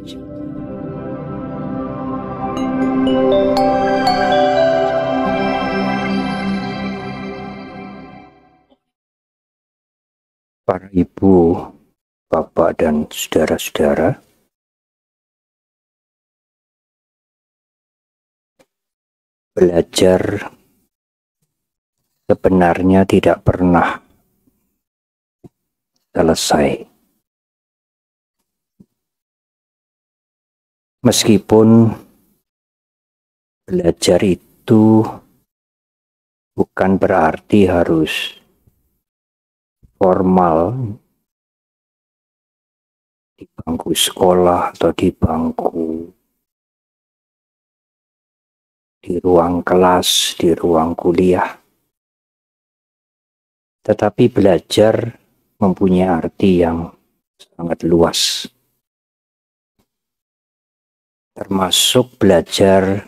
Para ibu, bapak, dan saudara-saudara, belajar sebenarnya tidak pernah selesai. Meskipun belajar itu bukan berarti harus formal di bangku sekolah atau di ruang kelas, di ruang kuliah. Tetapi belajar mempunyai arti yang sangat luas. Termasuk belajar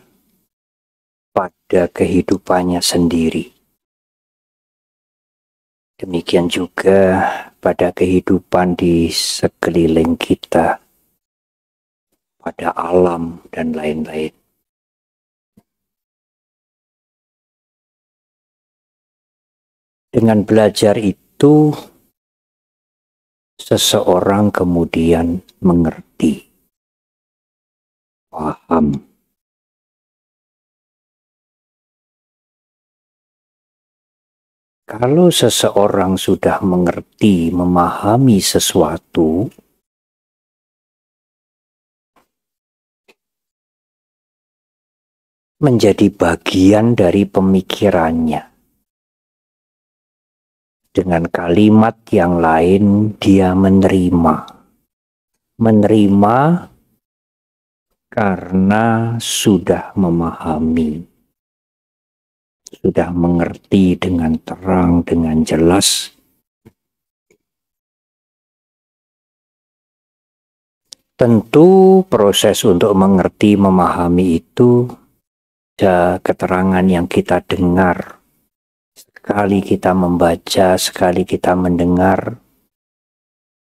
pada kehidupannya sendiri. Demikian juga pada kehidupan di sekeliling kita, pada alam, dan lain-lain. Dengan belajar itu, seseorang kemudian mengerti, paham. Kalau seseorang sudah mengerti, memahami sesuatu, menjadi bagian dari pemikirannya. Dengan kalimat yang lain, dia menerima. Menerima karena sudah memahami. Sudah mengerti dengan terang, dengan jelas. Tentu proses untuk mengerti, memahami itu ada keterangan yang kita dengar. Sekali kita membaca, sekali kita mendengar,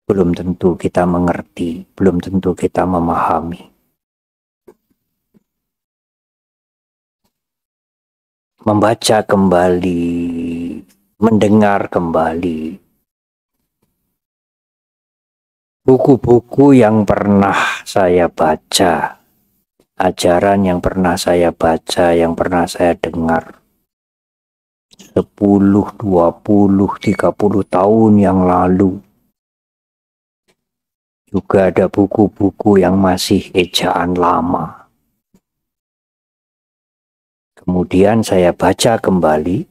belum tentu kita mengerti, belum tentu kita memahami. Membaca kembali, mendengar kembali buku-buku yang pernah saya baca, ajaran yang pernah saya baca, yang pernah saya dengar 10, 20, 30 tahun yang lalu. Juga ada buku-buku yang masih ejaan lama. Kemudian saya baca kembali,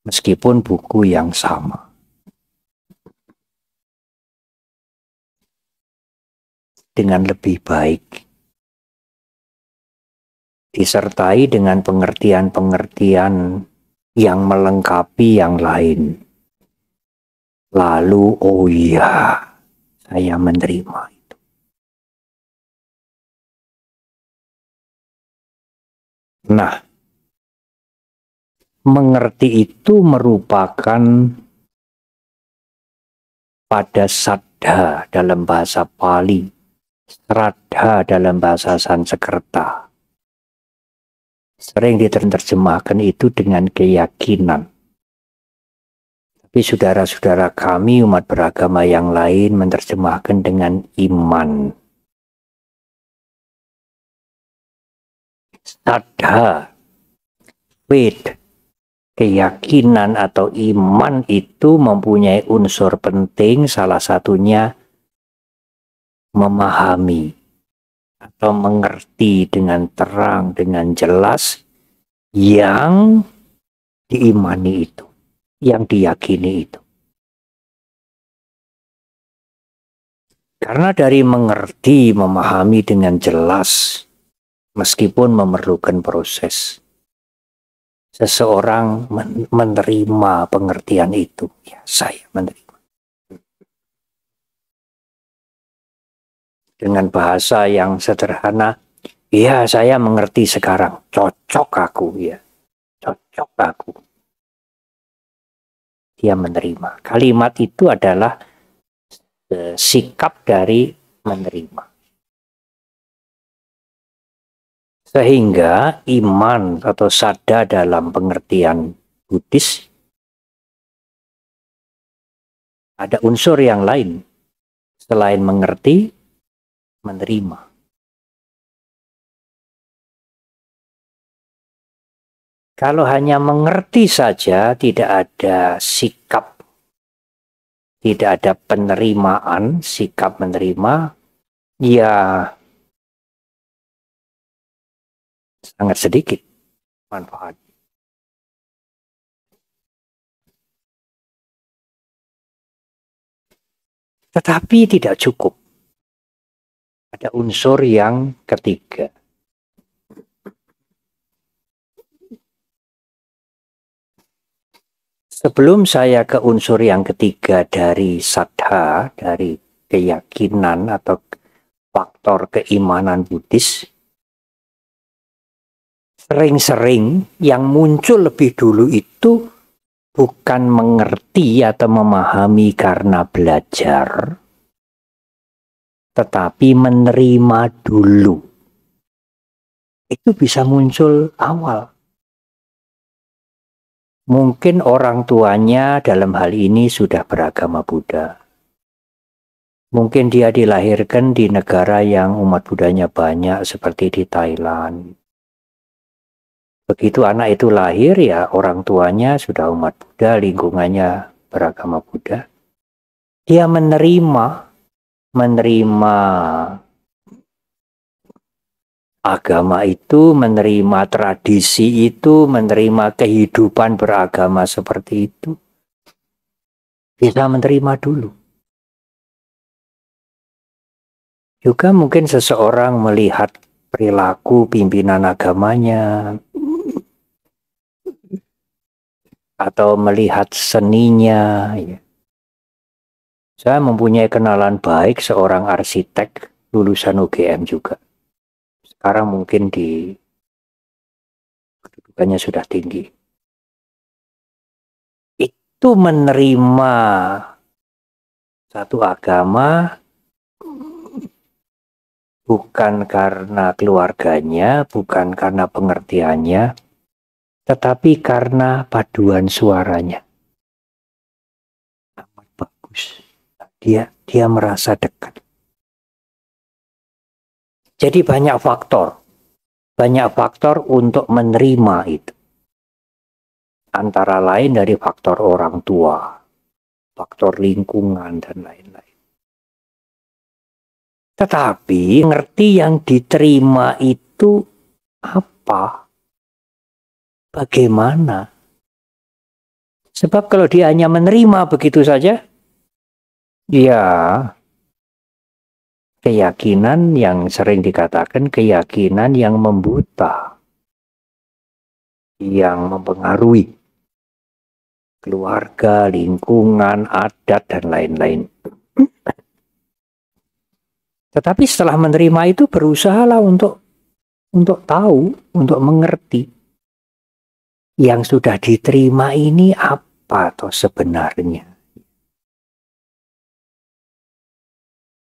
meskipun buku yang sama. Dengan lebih baik. Disertai dengan pengertian-pengertian yang melengkapi yang lain. Lalu, oh iya, saya menerima itu. Nah, mengerti itu merupakan pada saddha dalam bahasa Pali, sraddha dalam bahasa Sanskerta. Sering diterjemahkan itu dengan keyakinan. Tapi saudara-saudara kami umat beragama yang lain menerjemahkan dengan iman. Saddha, faith, keyakinan atau iman itu mempunyai unsur penting, salah satunya memahami atau mengerti dengan terang, dengan jelas yang diimani itu, yang diyakini itu. Karena dari mengerti, memahami dengan jelas, meskipun memerlukan proses, seseorang menerima pengertian itu. Ya, saya menerima. Dengan bahasa yang sederhana, ya saya mengerti sekarang, cocok aku, ya, cocok aku. Dia menerima. Kalimat itu adalah sikap dari menerima. Sehingga iman atau sadda dalam pengertian Buddhis ada unsur yang lain selain mengerti, menerima. Kalau hanya mengerti saja, tidak ada sikap, tidak ada penerimaan, sikap menerima, ya sangat sedikit manfaat. Tetapi tidak cukup. Ada unsur yang ketiga. Sebelum saya ke unsur yang ketiga dari saddha, dari keyakinan atau faktor keimanan Buddhis, sering-sering yang muncul lebih dulu itu bukan mengerti atau memahami karena belajar, tetapi menerima dulu. Itu bisa muncul awal. Mungkin orang tuanya dalam hal ini sudah beragama Buddha. Mungkin dia dilahirkan di negara yang umat Buddhanya banyak seperti di Thailand. Begitu anak itu lahir, ya orang tuanya sudah umat Buddha, lingkungannya beragama Buddha. Dia menerima agama itu, menerima tradisi itu, menerima kehidupan beragama seperti itu. Bisa menerima dulu. Juga mungkin seseorang melihat perilaku pimpinan agamanya, atau melihat seninya. Ya. Saya mempunyai kenalan baik seorang arsitek lulusan UGM juga. Sekarang mungkin kedudukannya sudah tinggi. Itu menerima satu agama bukan karena keluarganya, bukan karena pengertiannya, tetapi karena paduan suaranya. Amat bagus. Dia merasa dekat. Jadi banyak faktor untuk menerima itu. Antara lain dari faktor orang tua, faktor lingkungan, dan lain-lain. Tetapi ngerti yang diterima itu apa? Bagaimana? Sebab kalau dia hanya menerima begitu saja, ya keyakinan yang sering dikatakan keyakinan yang membuta, yang mempengaruhi keluarga, lingkungan, adat, dan lain-lain. Tetapi setelah menerima itu berusahalah untuk tahu, untuk mengerti. Yang sudah diterima ini apa toh sebenarnya?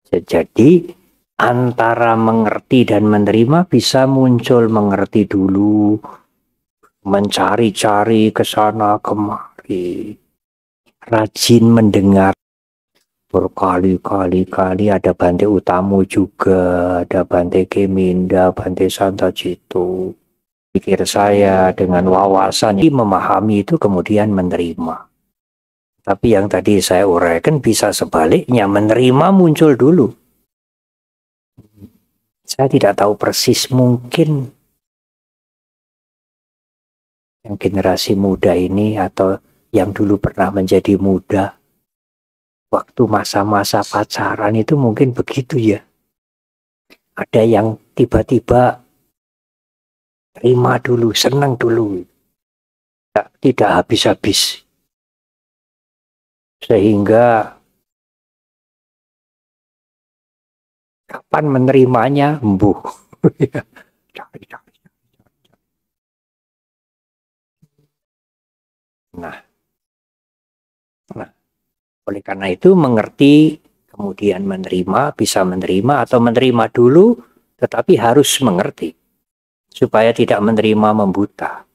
Jadi antara mengerti dan menerima bisa muncul mengerti dulu, mencari-cari ke sana kemari, rajin mendengar. Berkali-kali ada Bante Utomo juga, ada Bante Keminda, Bante Santacito. Pikir saya dengan wawasan ini memahami itu kemudian menerima. Tapi yang tadi saya uraikan bisa sebaliknya, menerima muncul dulu. Saya tidak tahu persis, mungkin yang generasi muda ini atau yang dulu pernah menjadi muda, waktu masa-masa pacaran itu mungkin begitu ya. Ada yang tiba-tiba terima dulu, senang dulu. Tidak habis-habis. Sehingga kapan menerimanya, embuh. Nah, oleh karena itu mengerti kemudian menerima, bisa menerima atau menerima dulu, tetapi harus mengerti supaya tidak menerima membuta.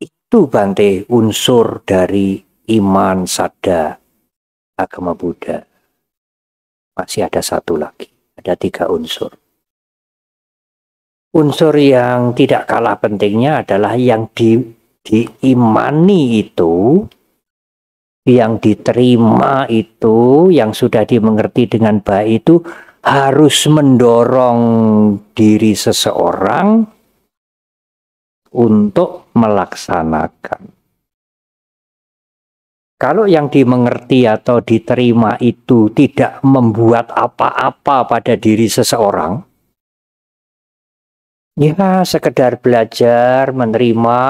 Itu Bante unsur dari iman sadda agama Buddha. Masih ada satu lagi, ada 3 unsur. Unsur yang tidak kalah pentingnya adalah yang diimani itu, yang diterima itu, yang sudah dimengerti dengan baik itu harus mendorong diri seseorang untuk melaksanakan. Kalau yang dimengerti atau diterima itu tidak membuat apa-apa pada diri seseorang, ya sekedar belajar, menerima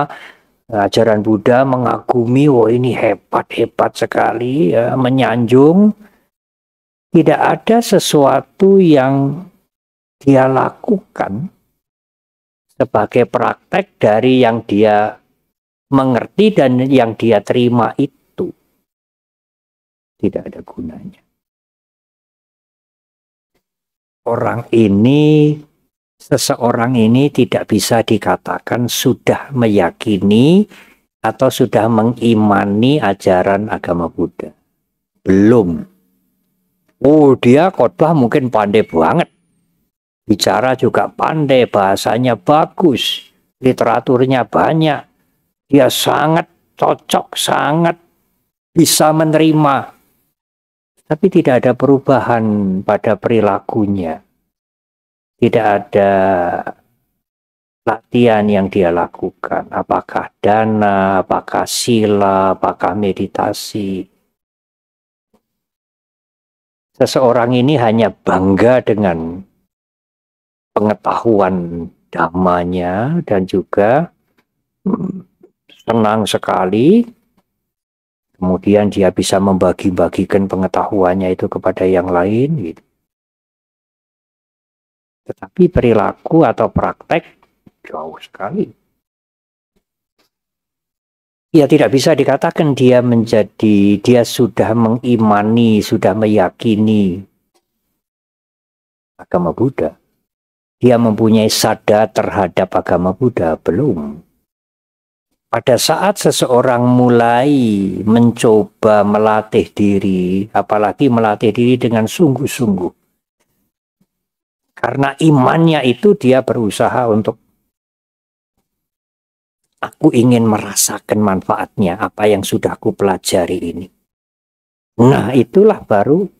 ajaran Buddha, mengagumi, oh ini hebat-hebat sekali, ya, menyanjung, tidak ada sesuatu yang dia lakukan sebagai praktek dari yang dia mengerti dan yang dia terima itu. Tidak ada gunanya. Seseorang ini tidak bisa dikatakan sudah meyakini atau sudah mengimani ajaran agama Buddha. Belum. Oh, dia khotbah mungkin pandai banget. Bicara juga pandai, bahasanya bagus, literaturnya banyak. Dia sangat cocok, sangat bisa menerima. Tapi tidak ada perubahan pada perilakunya. Tidak ada latihan yang dia lakukan. Apakah dana, apakah sila, apakah meditasi. Seseorang ini hanya bangga dengan pengetahuan dhammanya dan juga senang sekali. Kemudian dia bisa membagi-bagikan pengetahuannya itu kepada yang lain. Gitu. Tetapi perilaku atau praktek jauh sekali. Ya tidak bisa dikatakan dia sudah mengimani, sudah meyakini agama Buddha. Dia mempunyai sadda terhadap agama Buddha, belum. Pada saat seseorang mulai mencoba melatih diri, apalagi melatih diri dengan sungguh-sungguh. Karena imannya itu dia berusaha untuk, aku ingin merasakan manfaatnya, apa yang sudah aku pelajari ini. Nah, itulah baru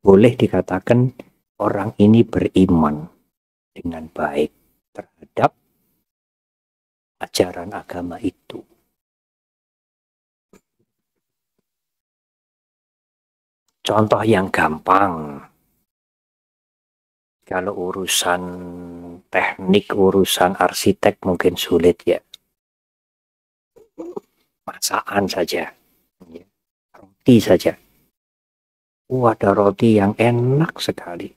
boleh dikatakan orang ini beriman dengan baik terhadap ajaran agama itu. Contoh yang gampang, kalau urusan teknik, urusan arsitek mungkin sulit ya. Masakan saja, roti saja. Ada roti yang enak sekali.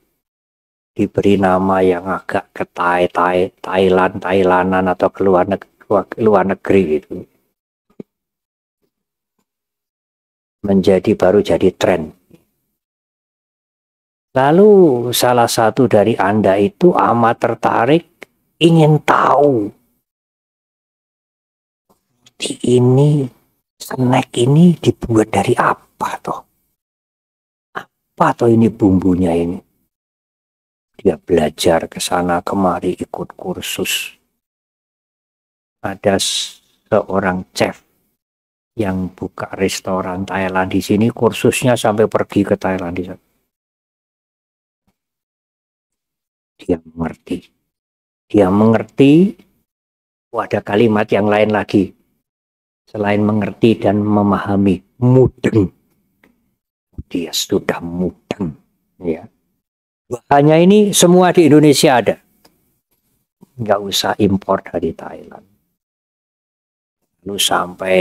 Diberi nama yang agak ke Thailandan atau luar negeri gitu. Baru jadi tren. Lalu salah satu dari Anda itu amat tertarik, ingin tahu snack ini dibuat dari apa toh? Apa toh ini bumbunya ini? Dia belajar ke sana kemari, ikut kursus. Ada seorang chef yang buka restoran Thailand di sini, kursusnya sampai pergi ke Thailand di sana. Dia mengerti. Ada kalimat yang lain lagi selain mengerti dan memahami, mudeng. Dia sudah mudeng, ya. Bahannya ini semua di Indonesia ada, nggak usah impor dari Thailand. Lalu sampai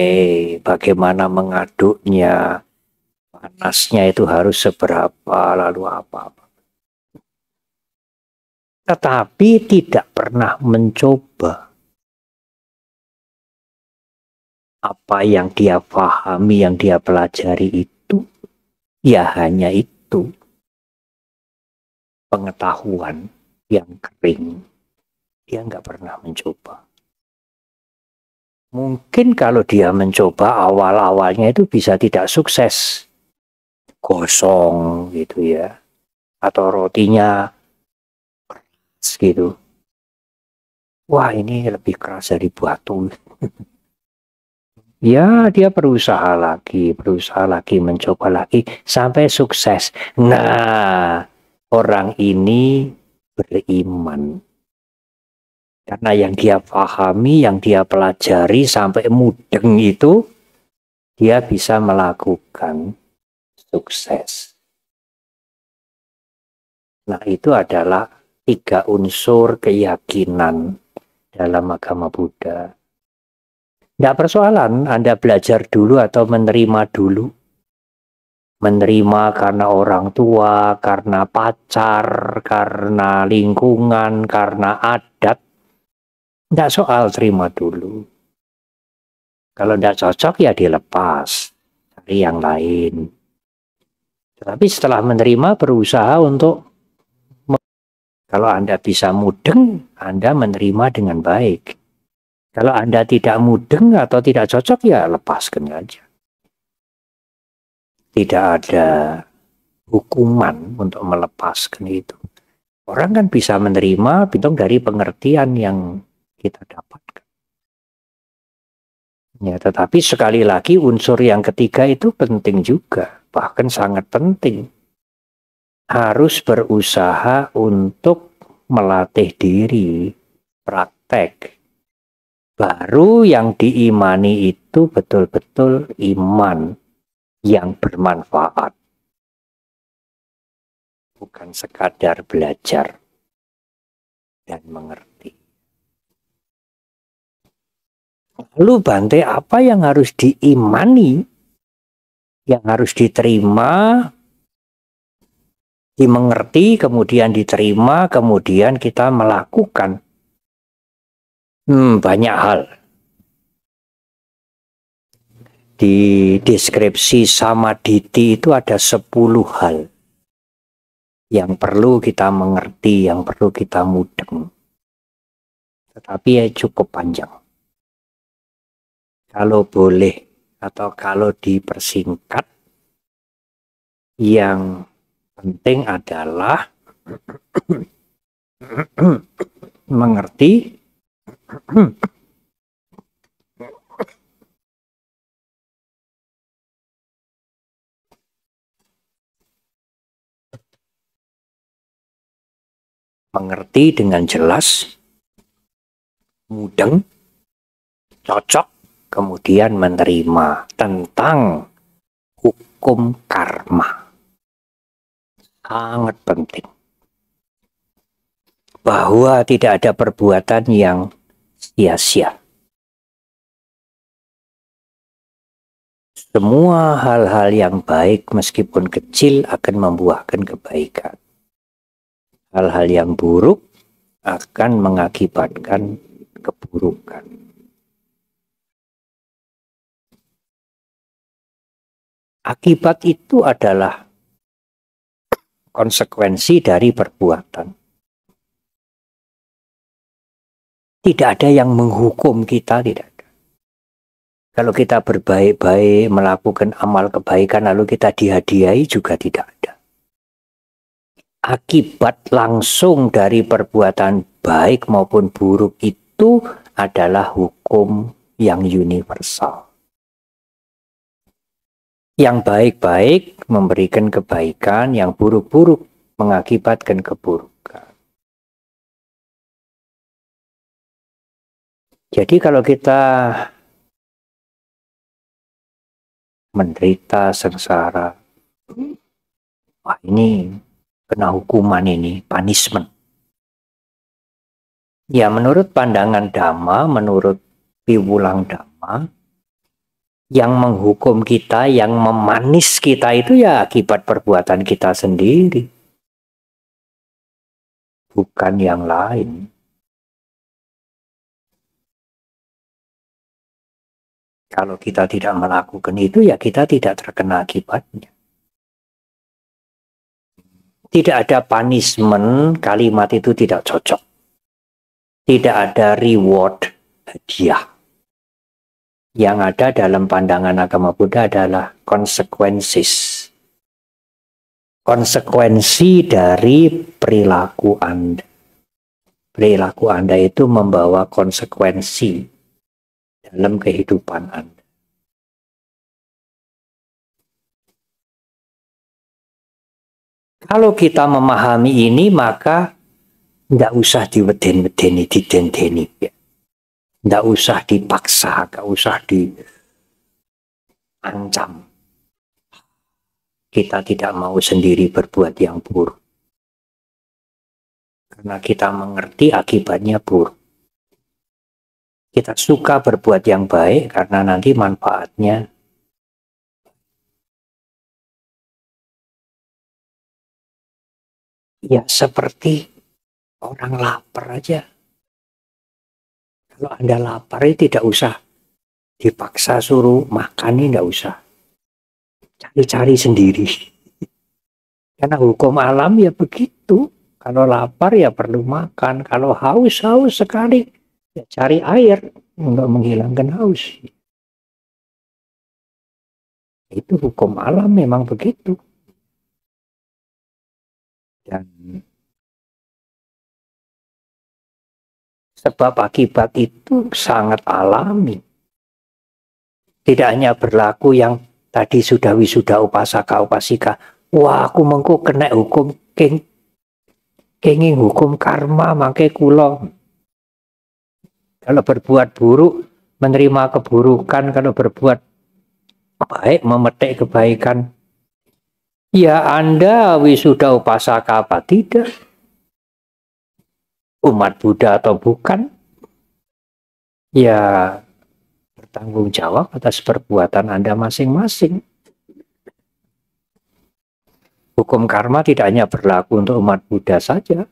bagaimana mengaduknya, panasnya itu harus seberapa, lalu apa-apa. Tetapi tidak pernah mencoba apa yang dia pahami, yang dia pelajari itu ya hanya itu, pengetahuan yang kering. Dia nggak pernah mencoba. Mungkin kalau dia mencoba awal-awalnya itu bisa tidak sukses. Gosong gitu ya. Atau rotinya gitu. Wah, ini lebih keras dari batu. Ya, dia berusaha lagi, mencoba lagi, sampai sukses. Nah, orang ini beriman. Karena yang dia pahami, yang dia pelajari sampai mudeng itu, dia bisa melakukan sukses. Nah, itu adalah 3 unsur keyakinan dalam agama Buddha. Tidak persoalan Anda belajar dulu atau menerima dulu. Menerima karena orang tua, karena pacar, karena lingkungan, karena adat. Tidak soal, terima dulu. Kalau tidak cocok ya dilepas, cari yang lain. Tetapi setelah menerima berusaha untuk, kalau Anda bisa mudeng, Anda menerima dengan baik. Kalau Anda tidak mudeng atau tidak cocok, ya lepaskan saja. Tidak ada hukuman untuk melepaskan itu. Orang kan bisa menerima bintang dari pengertian yang kita dapatkan. Ya, tetapi sekali lagi unsur yang ketiga itu penting juga, bahkan sangat penting. Harus berusaha untuk melatih diri, praktek. Baru yang diimani itu betul-betul iman yang bermanfaat. Bukan sekadar belajar dan mengerti. Lalu Bante, apa yang harus diimani, yang harus diterima, dimengerti, kemudian diterima, kemudian kita melakukan? Banyak hal. Di deskripsi samaditi itu ada 10 hal yang perlu kita mengerti, yang perlu kita mudeng. Tetapi ya cukup panjang. Kalau boleh atau kalau dipersingkat, yang penting adalah mengerti, mengerti dengan jelas, mudeng, cocok, kemudian menerima tentang hukum karma. Sangat penting. Bahwa tidak ada perbuatan yang sia-sia. Semua hal-hal yang baik meskipun kecil akan membuahkan kebaikan. Hal-hal yang buruk akan mengakibatkan keburukan. Akibat itu adalah konsekuensi dari perbuatan. Tidak ada yang menghukum kita, tidak ada. Kalau kita berbaik-baik, melakukan amal kebaikan, lalu kita dihadiahi juga tidak ada. Akibat langsung dari perbuatan baik maupun buruk itu adalah hukum yang universal. Yang baik-baik memberikan kebaikan, yang buruk-buruk mengakibatkan keburukan. Jadi kalau kita menderita sengsara, wah ini kena hukuman, ini punishment. Ya menurut pandangan Dhamma, menurut Piwulang Dhamma, yang menghukum kita, yang memanis kita itu ya akibat perbuatan kita sendiri, bukan yang lain. Kalau kita tidak melakukan itu, ya kita tidak terkena akibatnya. Tidak ada punishment, kalimat itu tidak cocok. Tidak ada reward, hadiah. Yang ada dalam pandangan agama Buddha adalah consequences. Konsekuensi dari perilaku Anda. Perilaku Anda itu membawa konsekuensi dalam kehidupan Anda. Kalau kita memahami ini, maka tidak usah diweden-wedeni, didendeni. Tidak usah dipaksa, tidak usah diancam. Kita tidak mau sendiri berbuat yang buruk. Karena kita mengerti akibatnya buruk. Kita suka berbuat yang baik karena nanti manfaatnya ya seperti orang lapar aja. Kalau Anda lapar tidak usah dipaksa suruh makan, ini tidak usah. Cari-cari sendiri. Karena hukum alam ya begitu. Kalau lapar ya perlu makan. Kalau haus sekali ya cari air untuk menghilangkan haus. Itu hukum alam memang begitu. Dan sebab akibat itu sangat alami. Tidak hanya berlaku yang tadi sudah wisuda upasaka upasika. Wah, aku mengko kena hukum kenging hukum karma mangke kula. Kalau berbuat buruk menerima keburukan, kalau berbuat baik memetik kebaikan. Ya Anda wisuda upasaka apa tidak? Umat Buddha atau bukan? Ya bertanggung jawab atas perbuatan Anda masing-masing. Hukum karma tidak hanya berlaku untuk umat Buddha saja,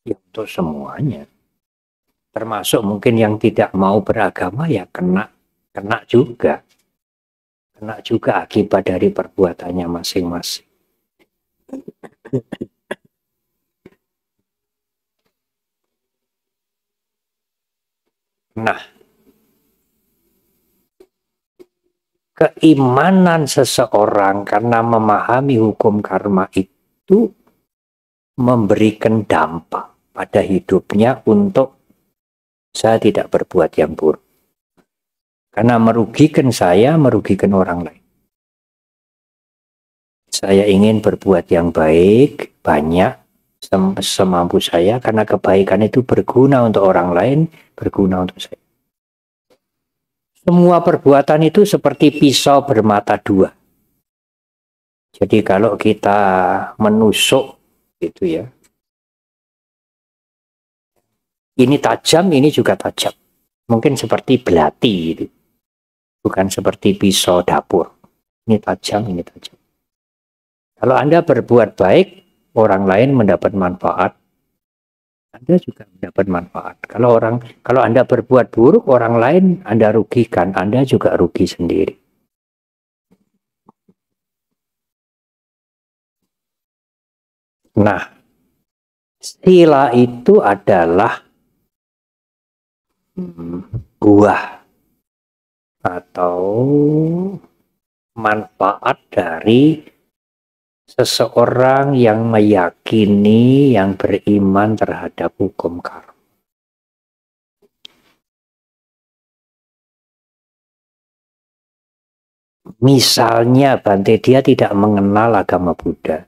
ya untuk semuanya. Termasuk mungkin yang tidak mau beragama ya kena juga. Kena juga akibat dari perbuatannya masing-masing. Nah, keimanan seseorang karena memahami hukum karma itu memberikan dampak pada hidupnya untuk saya tidak berbuat yang buruk. Karena merugikan saya, merugikan orang lain. Saya ingin berbuat yang baik, banyak, semampu saya, karena kebaikan itu berguna untuk orang lain, berguna untuk saya. Semua perbuatan itu seperti pisau bermata dua. Jadi kalau kita menusuk, gitu ya, ini tajam, ini juga tajam. Mungkin seperti belati, gitu. Bukan seperti pisau dapur. Ini tajam, ini tajam. Kalau Anda berbuat baik, orang lain mendapat manfaat. Anda juga mendapat manfaat. Kalau Anda berbuat buruk, orang lain Anda rugikan, Anda juga rugi sendiri. Nah, sila itu adalah buah atau manfaat dari seseorang yang meyakini, yang beriman terhadap hukum karma. Misalnya Bante, dia tidak mengenal agama Buddha,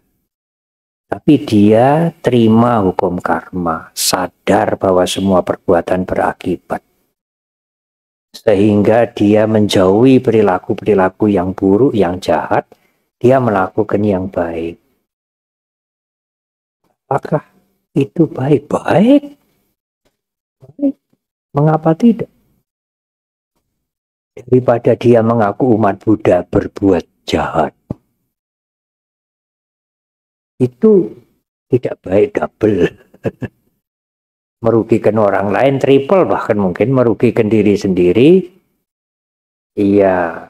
tapi dia terima hukum karma, sadar bahwa semua perbuatan berakibat. Sehingga dia menjauhi perilaku-perilaku yang buruk, yang jahat, dia melakukan yang baik. Apakah itu baik? Baik. Mengapa tidak? Daripada dia mengaku umat Buddha berbuat jahat. Itu tidak baik, double. Merugikan orang lain triple, bahkan mungkin merugikan diri sendiri. Ia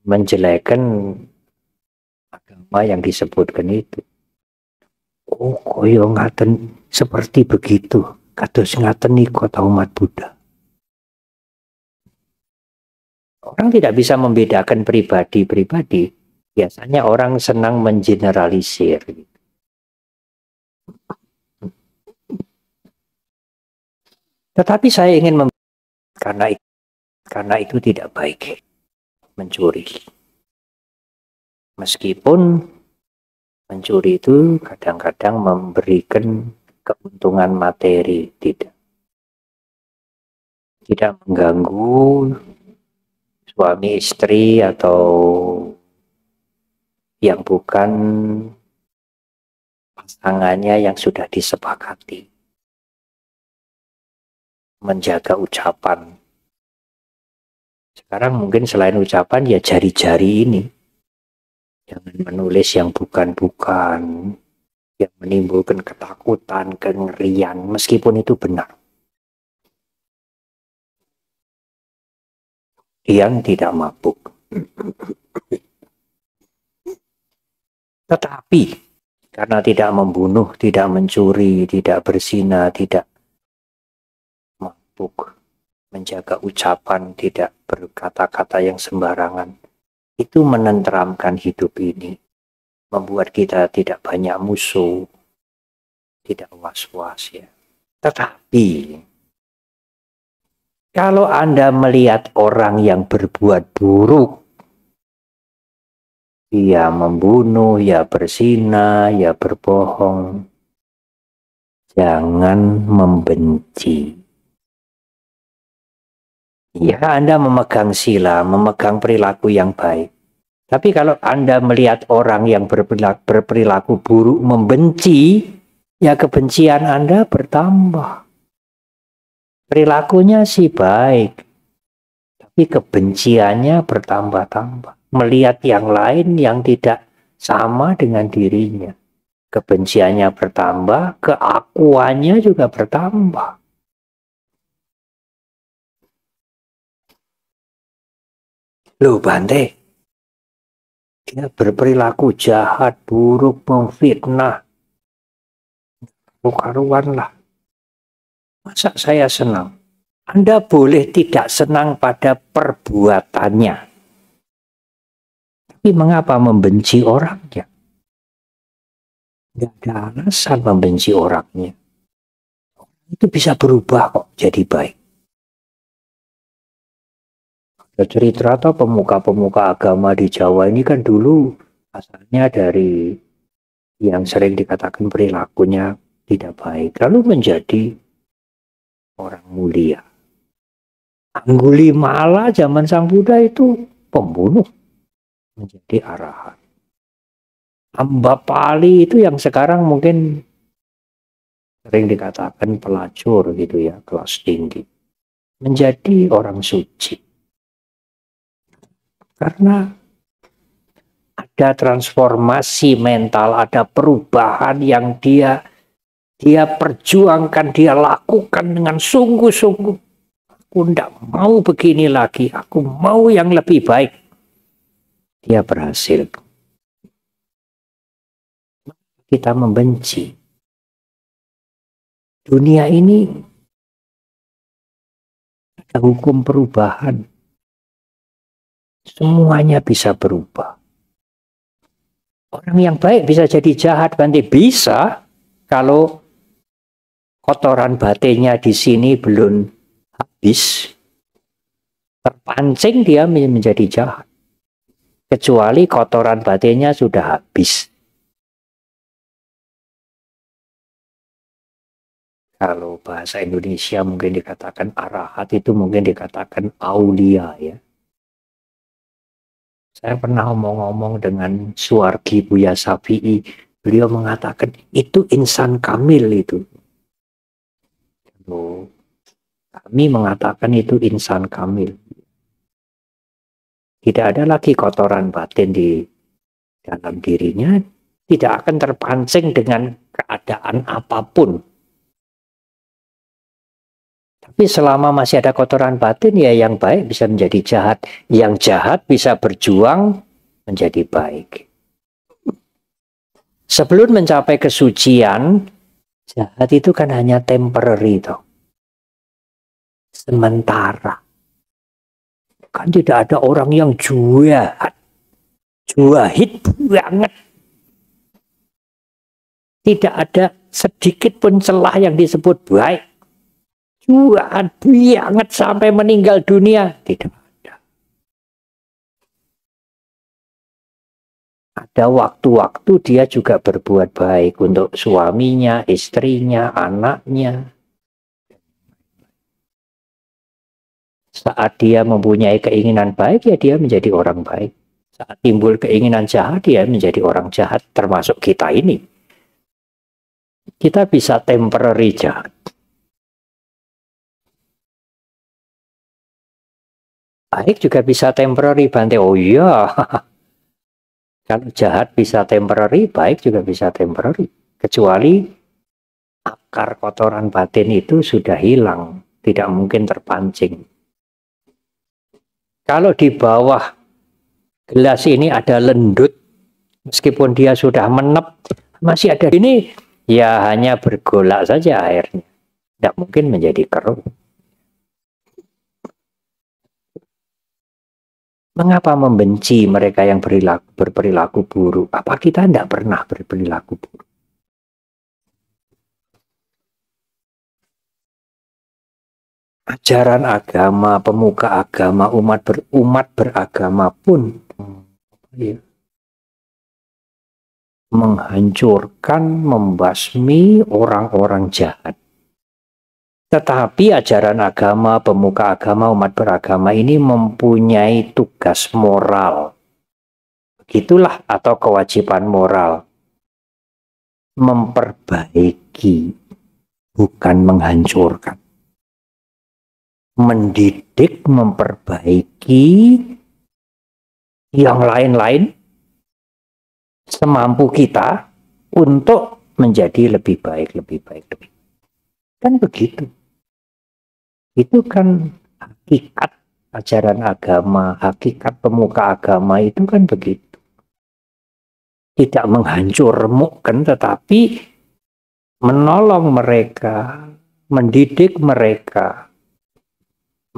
menjelekkan agama yang disebutkan itu. Oh, koyo ngaten seperti begitu. Kados ngaten niko ta umat Buddha. Orang tidak bisa membedakan pribadi-pribadi. Biasanya orang senang mengeneralisir. Tetapi saya ingin karena itu tidak baik mencuri. Meskipun mencuri itu kadang-kadang memberikan keuntungan materi, tidak mengganggu suami istri atau yang bukan pasangannya yang sudah disepakati. Menjaga ucapan. Sekarang mungkin selain ucapan ya jari-jari ini. Jangan menulis yang bukan-bukan, yang menimbulkan ketakutan, kengerian, meskipun itu benar. Yang tidak mabuk. Tetapi karena tidak membunuh, tidak mencuri, tidak berzina, tidak mabuk, menjaga ucapan, tidak berkata-kata yang sembarangan, itu menenteramkan hidup ini, membuat kita tidak banyak musuh, tidak was-was ya. Tetapi kalau Anda melihat orang yang berbuat buruk, ya membunuh, ya berzina, ya berbohong, jangan membenci. Ya, Anda memegang sila, memegang perilaku yang baik. Tapi kalau Anda melihat orang yang berperilaku buruk membenci, ya kebencian Anda bertambah. Perilakunya sih baik, tapi kebenciannya bertambah-tambah. Melihat yang lain yang tidak sama dengan dirinya. Kebenciannya bertambah, keakuannya juga bertambah. Loh Bante, dia berperilaku jahat, buruk, memfitnah. Karuan lah. Masa saya senang? Anda boleh tidak senang pada perbuatannya. Tapi mengapa membenci orangnya? Tidak ada alasan membenci orangnya. Itu bisa berubah kok jadi baik. Cerita atau pemuka-pemuka agama di Jawa ini kan dulu asalnya dari yang sering dikatakan perilakunya tidak baik, lalu menjadi orang mulia. Anggulimala zaman Sang Buddha itu pembunuh, menjadi arahat. Ambapali itu yang sekarang mungkin sering dikatakan pelacur gitu ya, kelas tinggi, menjadi orang suci. Karena ada transformasi mental, ada perubahan yang dia perjuangkan, dia lakukan dengan sungguh-sungguh. Aku tidak mau begini lagi, aku mau yang lebih baik. Dia berhasil. Kita membenci. Dunia ini ada hukum perubahan. Semuanya bisa berubah. Orang yang baik bisa jadi jahat, nanti bisa kalau kotoran batinnya di sini belum habis, terpancing dia menjadi jahat. Kecuali kotoran batinnya sudah habis. Kalau bahasa Indonesia mungkin dikatakan arahat, itu mungkin dikatakan aulia ya. Saya pernah ngomong-ngomong dengan Suwargi Buya Syafi'i, beliau mengatakan itu insan kamil itu. Kami mengatakan itu insan kamil. Tidak ada lagi kotoran batin di dalam dirinya, tidak akan terpancing dengan keadaan apapun. Tapi selama masih ada kotoran batin, ya yang baik bisa menjadi jahat. Yang jahat bisa berjuang menjadi baik. Sebelum mencapai kesucian, jahat itu kan hanya temporary toh. Sementara. Kan tidak ada orang yang jahat. Jahit banget. Tidak ada sedikit pun celah yang disebut baik. Jahat banget sampai meninggal dunia. Tidak ada. Ada waktu-waktu dia juga berbuat baik untuk suaminya, istrinya, anaknya. Saat dia mempunyai keinginan baik, ya dia menjadi orang baik. Saat timbul keinginan jahat, dia menjadi orang jahat, termasuk kita ini. Kita bisa temporary jahat. Baik juga bisa temporary, Bante. Oh iya. Kalau jahat bisa temporary, baik juga bisa temporary. Kecuali akar kotoran batin itu sudah hilang. Tidak mungkin terpancing. Kalau di bawah gelas ini ada lendut, meskipun dia sudah menep, masih ada ini, ya hanya bergolak saja airnya. Tidak mungkin menjadi keruh. Mengapa membenci mereka yang berperilaku buruk? Apa kita tidak pernah berperilaku buruk? Ajaran agama, pemuka agama, umat beragama pun ya, menghancurkan, membasmi orang-orang jahat. Tetapi ajaran agama, pemuka agama, umat beragama ini mempunyai tugas moral. Begitulah, atau kewajiban moral. Memperbaiki, bukan menghancurkan. Mendidik, memperbaiki yang lain-lain semampu kita untuk menjadi lebih baik, lebih baik, lebih baik. Kan begitu. Itu kan hakikat ajaran agama, hakikat pemuka agama itu kan begitu. Tidak menghancurkan, tetapi menolong mereka, mendidik mereka,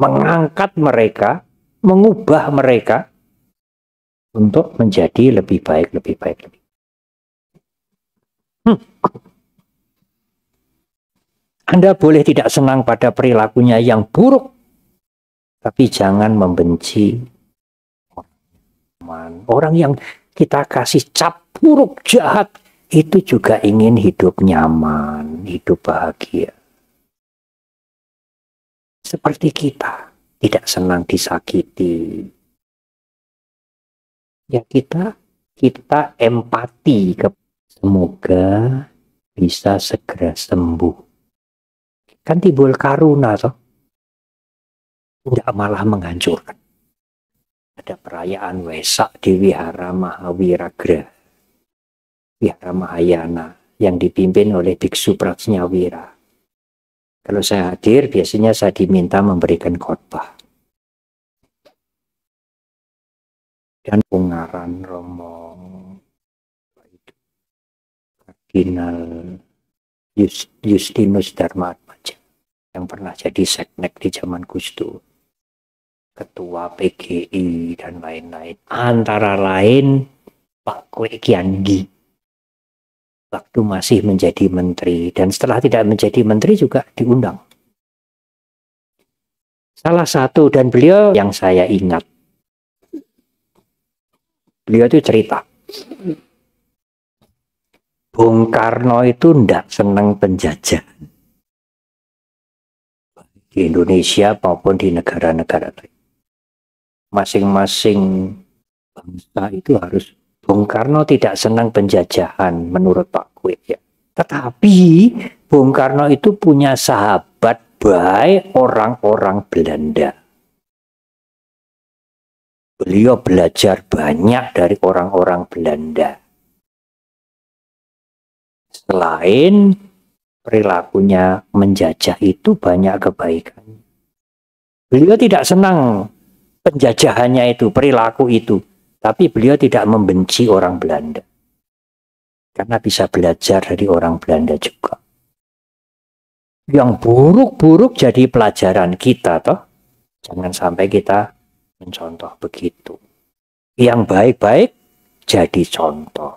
mengangkat mereka, mengubah mereka untuk menjadi lebih baik, lebih baik, lebih. Anda boleh tidak senang pada perilakunya yang buruk, tapi jangan membenci orang yang kita kasih cap buruk, jahat. Itu juga ingin hidup nyaman, hidup bahagia. Seperti kita, tidak senang disakiti. Ya kita empati. Semoga bisa segera sembuh. Kan timbul karuna toh. Tidak malah menghancurkan. Ada perayaan Wesak di Wihara Mahawiragra, Wihara Mahayana, yang dipimpin oleh Biksu Prajnawira. Kalau saya hadir, biasanya saya diminta memberikan khotbah. Dan Ungaran Romo Kardinal Justinus Dharma Atmaja, yang pernah jadi seknek di zaman Gus Dur, ketua PGI dan lain-lain. Antara lain Pak Kwek Kian Gi, waktu masih menjadi menteri, dan setelah tidak menjadi menteri juga diundang. Salah satu, dan beliau yang saya ingat, beliau itu cerita, Bung Karno itu tidak senang penjajah di Indonesia maupun di negara-negara lain. Masing-masing bangsa itu harus. Bung Karno tidak senang penjajahan menurut Pak Kwek ya. Tetapi Bung Karno itu punya sahabat baik orang-orang Belanda. Beliau belajar banyak dari orang-orang Belanda. Selain perilakunya menjajah itu banyak kebaikan. Beliau tidak senang penjajahannya itu, perilaku itu. Tapi beliau tidak membenci orang Belanda. Karena bisa belajar dari orang Belanda juga. Yang buruk-buruk jadi pelajaran kita, toh. Jangan sampai kita mencontoh begitu. Yang baik-baik jadi contoh.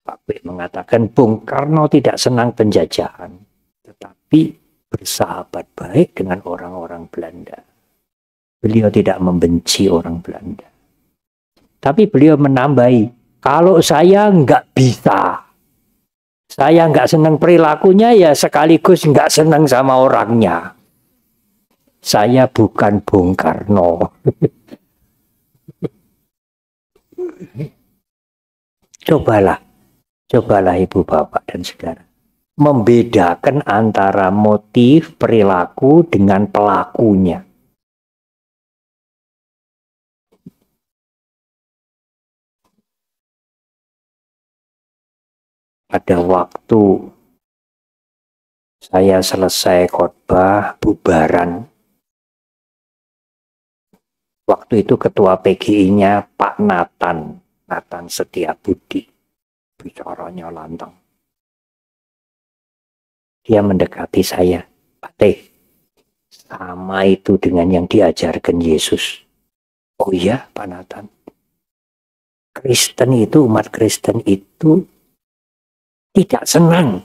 Pak B mengatakan Bung Karno tidak senang penjajahan, tetapi bersahabat baik dengan orang-orang Belanda. Beliau tidak membenci orang Belanda. Tapi beliau menambahi, kalau saya nggak bisa, saya nggak senang perilakunya, ya sekaligus nggak senang sama orangnya. Saya bukan Bung Karno. Cobalah Ibu Bapak dan Saudara, membedakan antara motif perilaku dengan pelakunya. Pada waktu saya selesai khotbah bubaran, waktu itu ketua PGI-nya Pak Nathan Setiabudi, bicaranya lantang. Dia mendekati saya, Pak Teh, sama itu dengan yang diajarkan Yesus. Oh iya, Pak Nathan. Kristen itu, umat Kristen itu tidak senang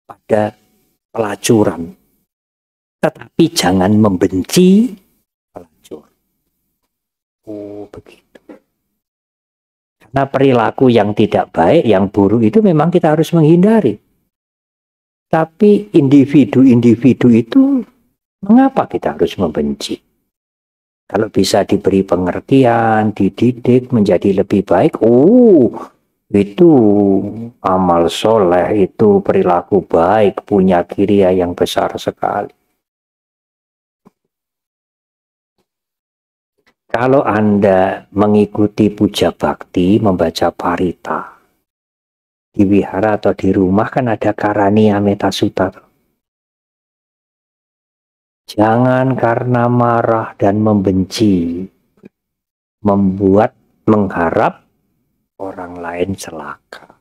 pada pelacuran, tetapi jangan membenci pelacur. Oh, begitu. Karena perilaku yang tidak baik, yang buruk itu memang kita harus menghindari. Tapi individu-individu itu, mengapa kita harus membenci? Kalau bisa diberi pengertian, dididik menjadi lebih baik, itu amal soleh, itu perilaku baik, punya kiriya yang besar sekali. Kalau Anda mengikuti puja bakti, membaca parita, di wihara atau di rumah kan ada karania metasuta. Jangan karena marah dan membenci, mengharap orang lain celaka.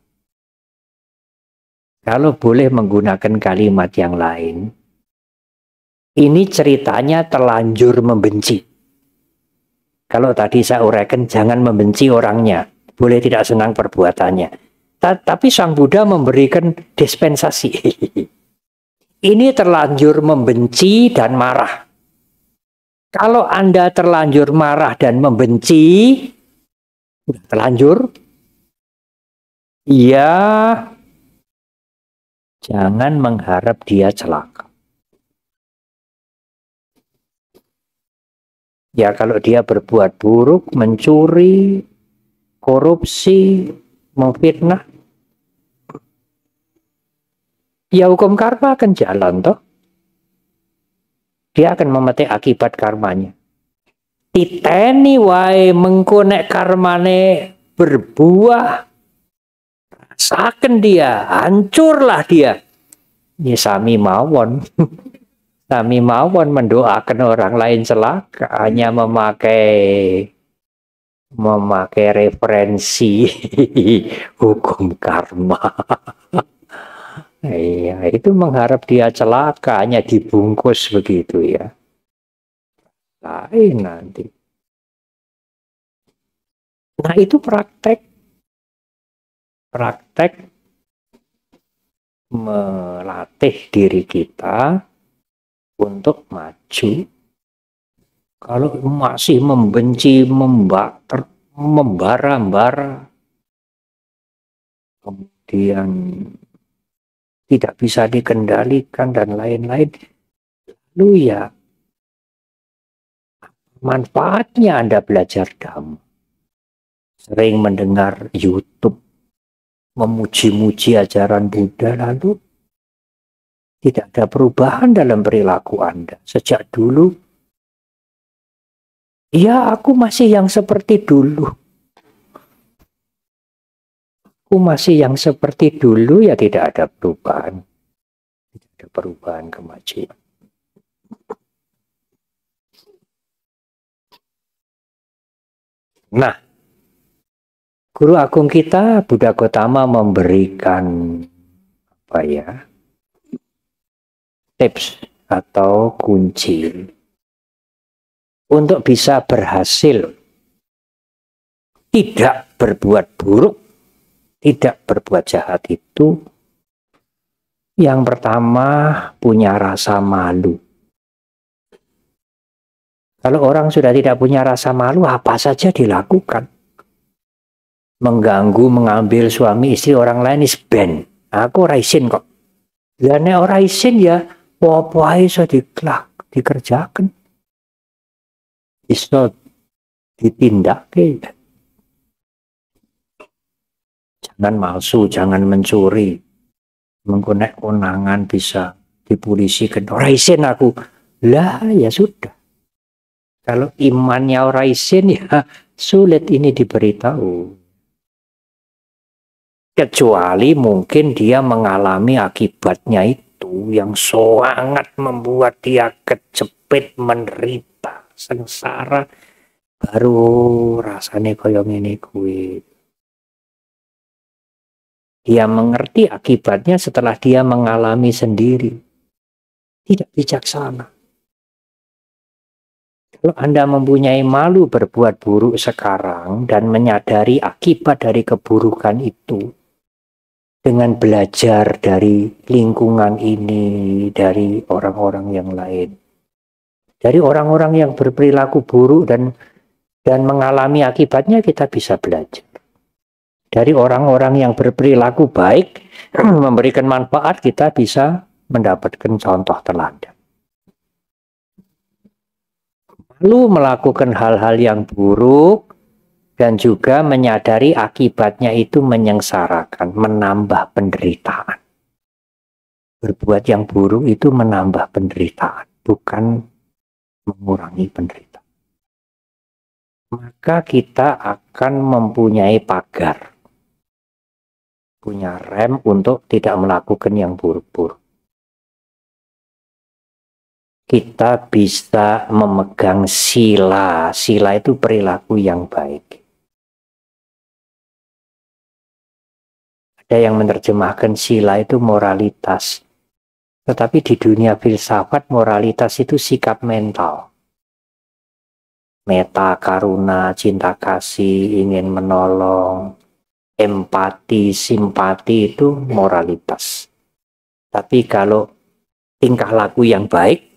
Kalau boleh menggunakan kalimat yang lain, ini ceritanya terlanjur membenci. Kalau tadi saya uraikan jangan membenci orangnya, boleh tidak senang perbuatannya. Tapi Sang Buddha memberikan dispensasi. Ini terlanjur membenci dan marah. Kalau Anda terlanjur marah dan membenci, terlanjur, ya jangan mengharap dia celaka. Ya kalau dia berbuat buruk, mencuri, korupsi, memfitnah, ya hukum karma akan jalan toh. Dia akan memetik akibat karmanya. Titeni wae mengkonek karmane berbuah, rasakan dia, hancurlah dia. Ini sami mawon. Sami mawon mendoakan orang lain celaka, hanya memakai referensi hukum karma. Iya, itu mengharap dia celaka, hanya dibungkus begitu ya. Lain nanti. Nah itu praktek melatih diri kita untuk maju. Kalau masih membenci, membara-bara, kemudian tidak bisa dikendalikan dan lain-lain, lalu ya manfaatnya Anda belajar Dhamma. Sering mendengar YouTube memuji-muji ajaran Buddha, lalu tidak ada perubahan dalam perilaku Anda. Sejak dulu, ya aku masih yang seperti dulu. Aku masih yang seperti dulu, ya tidak ada perubahan. Tidak ada perubahan kemajuan. Nah, Guru agung kita Buddha Gautama memberikan tips atau kunci untuk bisa berhasil tidak berbuat buruk, tidak berbuat jahat itu yang pertama punya rasa malu. Kalau orang sudah tidak punya rasa malu, apa saja dilakukan. Mengganggu, mengambil suami istri orang lain is ben. Aku ora isin kok. Lah nek ora isin ya apa ae iso dikerjakan. Iso ditindake. Jangan malsu, jangan mencuri. Menggunakan konangan bisa dipolisikan. Ora isin aku. Lah ya sudah. Kalau imannya ora isin ya sulit ini diberitahu. Kecuali mungkin dia mengalami akibatnya itu yang sangat membuat dia kejepit, menderita, sengsara. Baru rasanya kaya ngene kuwi. Dia mengerti akibatnya setelah dia mengalami sendiri. Tidak bijaksana. Kalau Anda mempunyai malu berbuat buruk sekarang dan menyadari akibat dari keburukan itu, dengan belajar dari lingkungan ini, dari orang-orang yang lain, dari orang-orang yang berperilaku buruk dan mengalami akibatnya, kita bisa belajar. Dari orang-orang yang berperilaku baik, memberikan manfaat, kita bisa mendapatkan contoh teladan. Lalu melakukan hal-hal yang buruk dan juga menyadari akibatnya itu menyengsarakan, menambah penderitaan. Berbuat yang buruk itu menambah penderitaan, bukan mengurangi penderitaan. Maka kita akan mempunyai pagar, punya rem untuk tidak melakukan yang buruk-buruk. Kita bisa memegang sila. Sila itu perilaku yang baik. Ada yang menerjemahkan sila itu moralitas. Tetapi di dunia filsafat moralitas itu sikap mental. Meta, karuna, cinta kasih, ingin menolong, empati, simpati itu moralitas. Tapi kalau tingkah laku yang baik,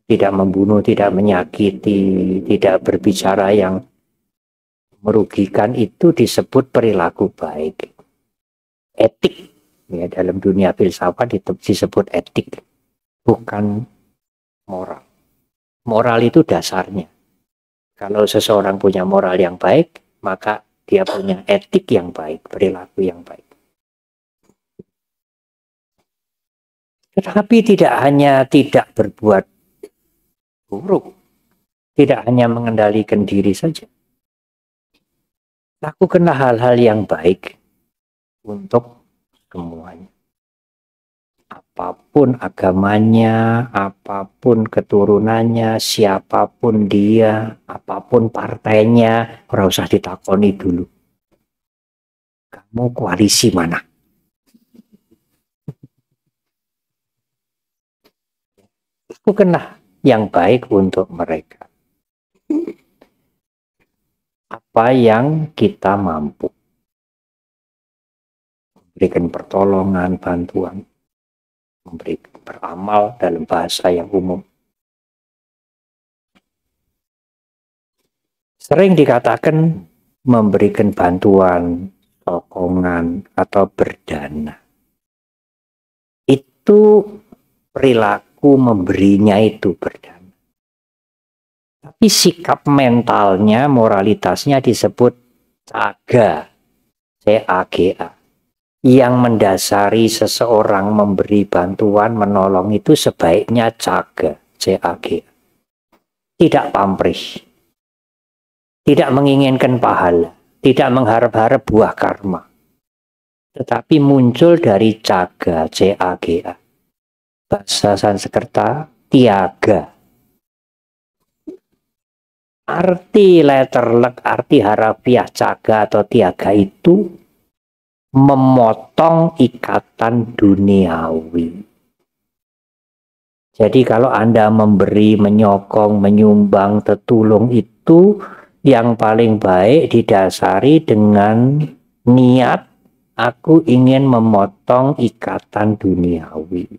tidak membunuh, tidak menyakiti, tidak berbicara yang merugikan, itu disebut perilaku baik. Etik, ya, dalam dunia filsafat itu disebut etik, bukan moral. Moral itu dasarnya. Kalau seseorang punya moral yang baik, maka dia punya etik yang baik, perilaku yang baik. Tetapi tidak hanya tidak berbuat buruk, tidak hanya mengendalikan diri saja. Lakukanlah hal-hal yang baik untuk semuanya. Apapun agamanya, apapun keturunannya, siapapun dia, apapun partainya, ora usah ditakoni dulu. Kamu koalisi mana? Lakukanlah yang baik untuk mereka. Apa yang kita mampu. Memberikan pertolongan, bantuan. Memberikan beramal dalam bahasa yang umum. Sering dikatakan memberikan bantuan, sokongan, atau berdana. Itu perilaku memberinya itu berdana. Tapi sikap mentalnya, moralitasnya disebut caga, C-A-G-A. Yang mendasari seseorang memberi bantuan, menolong itu sebaiknya caga, C-A-G-A. Tidak pamrih, tidak menginginkan pahala, tidak mengharap-harap buah karma. Tetapi muncul dari caga, C-A-G-A. Bahasa Sanskerta, tiaga. Arti letterlek, arti harafiah caga atau tiaga itu memotong ikatan duniawi. Jadi kalau Anda memberi, menyokong, menyumbang, tertulung itu yang paling baik didasari dengan niat aku ingin memotong ikatan duniawi.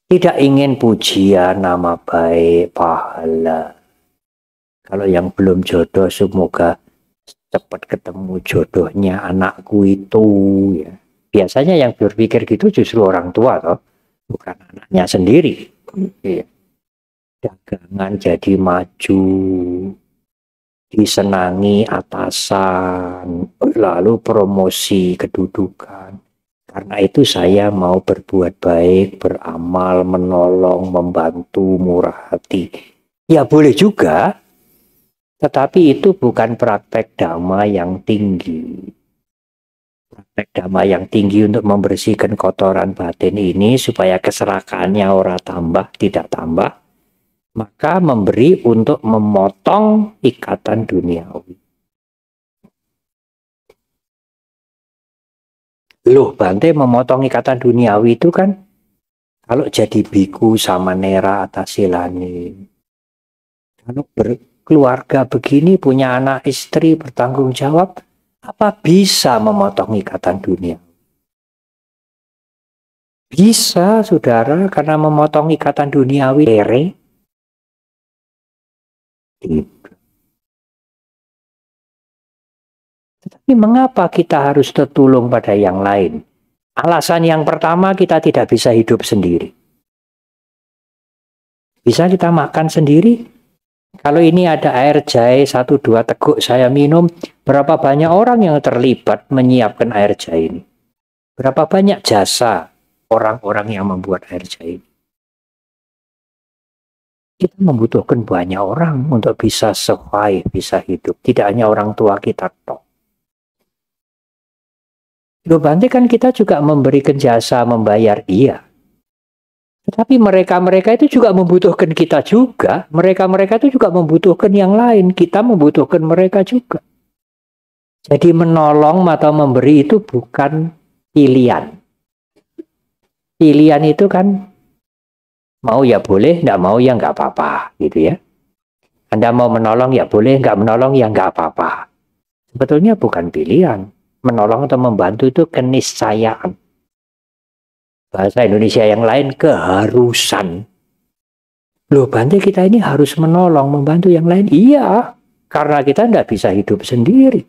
Tidak ingin pujian, nama baik, pahala. Kalau yang belum jodoh, semoga cepat ketemu jodohnya anakku itu. Ya. Biasanya yang berpikir gitu justru orang tua, toh, bukan anaknya sendiri. Ya. Dagangan jadi maju, disenangi atasan, lalu promosi kedudukan. Karena itu saya mau berbuat baik, beramal, menolong, membantu, murah hati. Ya boleh juga, tetapi itu bukan praktek dhamma yang tinggi. Praktek dhamma yang tinggi untuk membersihkan kotoran batin ini supaya keserakahannya ora tambah, tidak tambah. Maka memberi untuk memotong ikatan duniawi. Loh, Bante memotong ikatan duniawi itu kan kalau jadi biku sama nera atas silani. Kalau berkeluarga begini, punya anak istri, bertanggung jawab, apa bisa memotong ikatan dunia? Bisa, saudara, karena memotong ikatan duniawi. Tetapi mengapa kita harus tertulung pada yang lain? Alasan yang pertama, kita tidak bisa hidup sendiri. Bisa kita makan sendiri? Kalau ini ada air jahe 1-2 teguk saya minum, berapa banyak orang yang terlibat menyiapkan air jahe ini? Berapa banyak jasa orang-orang yang membuat air jahe ini? Kita membutuhkan banyak orang untuk bisa survive, bisa hidup. Tidak hanya orang tua kita tok. Loh, Bante kan kita juga memberikan jasa, membayar, iya. Tetapi mereka-mereka itu juga membutuhkan kita juga. Mereka-mereka itu juga membutuhkan yang lain. Kita membutuhkan mereka juga. Jadi menolong atau memberi itu bukan pilihan. Pilihan itu kan mau ya boleh, nggak mau ya nggak apa-apa, gitu ya. Anda mau menolong ya boleh, nggak menolong ya nggak apa-apa. Sebetulnya bukan pilihan. Menolong atau membantu itu keniscayaan. Bahasa Indonesia yang lain keharusan. Loh, Bante kita ini harus menolong, membantu yang lain. Iya, karena kita tidak bisa hidup sendiri.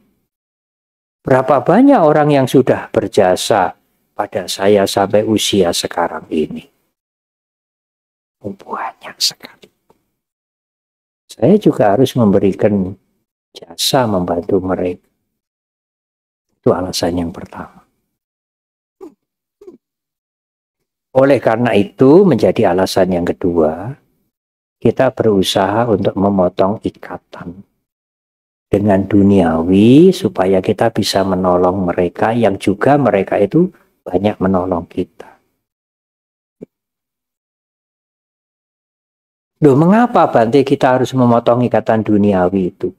Berapa banyak orang yang sudah berjasa pada saya sampai usia sekarang ini? Banyak sekali. Saya juga harus memberikan jasa membantu mereka. Itu alasan yang pertama. Oleh karena itu menjadi alasan yang kedua, kita berusaha untuk memotong ikatan dengan duniawi supaya kita bisa menolong mereka yang juga mereka itu banyak menolong kita. Loh, mengapa Bante kita harus memotong ikatan duniawi itu?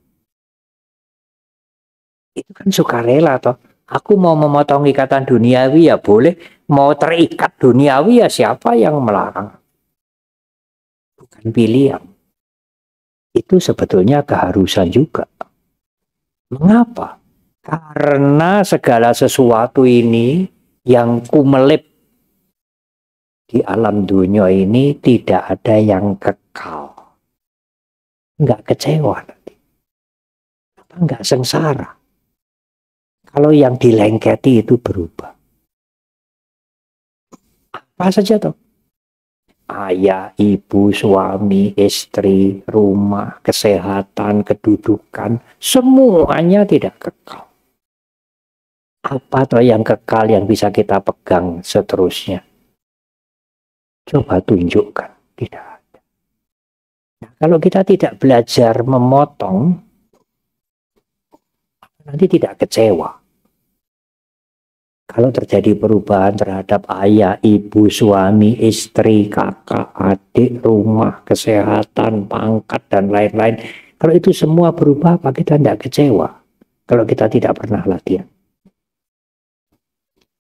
Itu kan sukarela toh. Aku mau memotong ikatan duniawi ya boleh, mau terikat duniawi ya siapa yang melarang? Bukan pilihan. Itu sebetulnya keharusan juga. Mengapa? Karena segala sesuatu ini yang kumelip di alam dunia ini tidak ada yang kekal. Enggak kecewa nanti. Apa enggak sengsara? Kalau yang dilengketi itu berubah. Apa saja toh? Ayah, ibu, suami, istri, rumah, kesehatan, kedudukan, semuanya tidak kekal. Apa toh yang kekal yang bisa kita pegang seterusnya? Coba tunjukkan, tidak ada. Nah, kalau kita tidak belajar memotong, nanti tidak kecewa. Kalau terjadi perubahan terhadap ayah, ibu, suami, istri, kakak, adik, rumah, kesehatan, pangkat, dan lain-lain. Kalau itu semua berubah, apa kita tidak kecewa? Kalau kita tidak pernah latihan.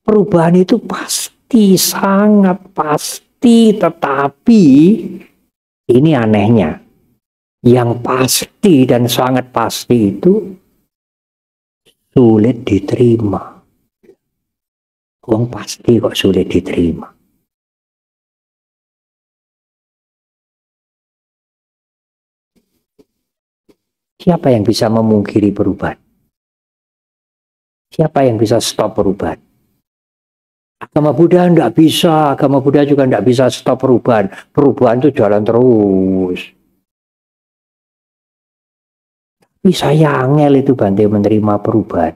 Perubahan itu pasti, sangat pasti. Tetapi ini anehnya. Yang pasti dan sangat pasti itu sulit diterima. Wong pasti kok sulit diterima. Siapa yang bisa memungkiri perubahan? Siapa yang bisa stop perubahan? Agama Buddha tidak bisa, agama Buddha juga tidak bisa stop perubahan. Perubahan itu jalan terus. Tapi saya angel itu Bante menerima perubahan.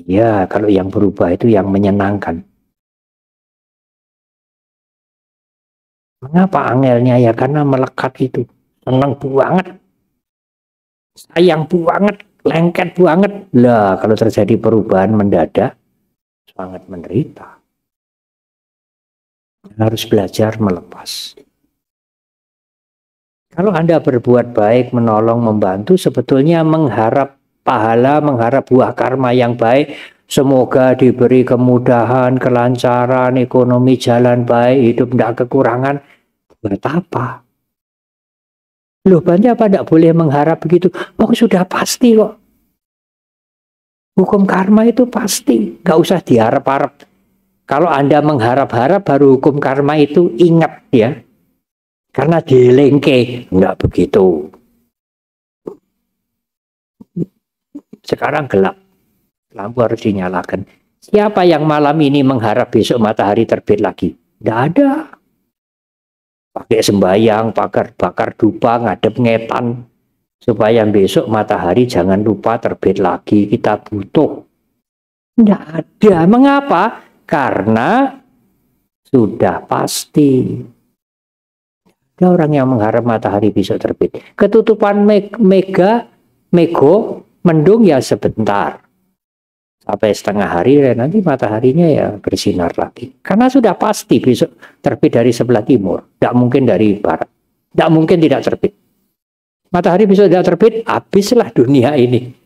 Iya, kalau yang berubah itu yang menyenangkan. Mengapa angelnya? Ya karena melekat itu. Senang banget. Sayang banget. Lengket banget. Lah, kalau terjadi perubahan mendadak, sangat menderita. Harus belajar melepas. Kalau Anda berbuat baik, menolong, membantu, sebetulnya mengharap pahala, mengharap buah karma yang baik. Semoga diberi kemudahan, kelancaran, ekonomi jalan baik, hidup tidak kekurangan. Buat apa? Loh, Bante apa tidak boleh mengharap begitu? Oh, sudah pasti kok. Hukum karma itu pasti, nggak usah diharap-harap. Kalau Anda mengharap-harap baru hukum karma itu ingat ya. Karena dilengke, enggak begitu. Sekarang gelap, lampu harus dinyalakan. Siapa yang malam ini mengharap besok matahari terbit lagi? Tidak ada. Pakai sembayang, bakar dupa, ngadep ngetan. Supaya besok matahari jangan lupa terbit lagi. Kita butuh. Tidak ada. Mengapa? Karena sudah pasti. Ada orang yang mengharap matahari besok terbit. Ketutupan mego, mendung ya sebentar. Sampai setengah hari nanti mataharinya ya bersinar lagi. Karena sudah pasti besok terbit dari sebelah timur. Tidak mungkin dari barat. Tidak mungkin tidak terbit. Matahari besok tidak terbit, habislah dunia ini.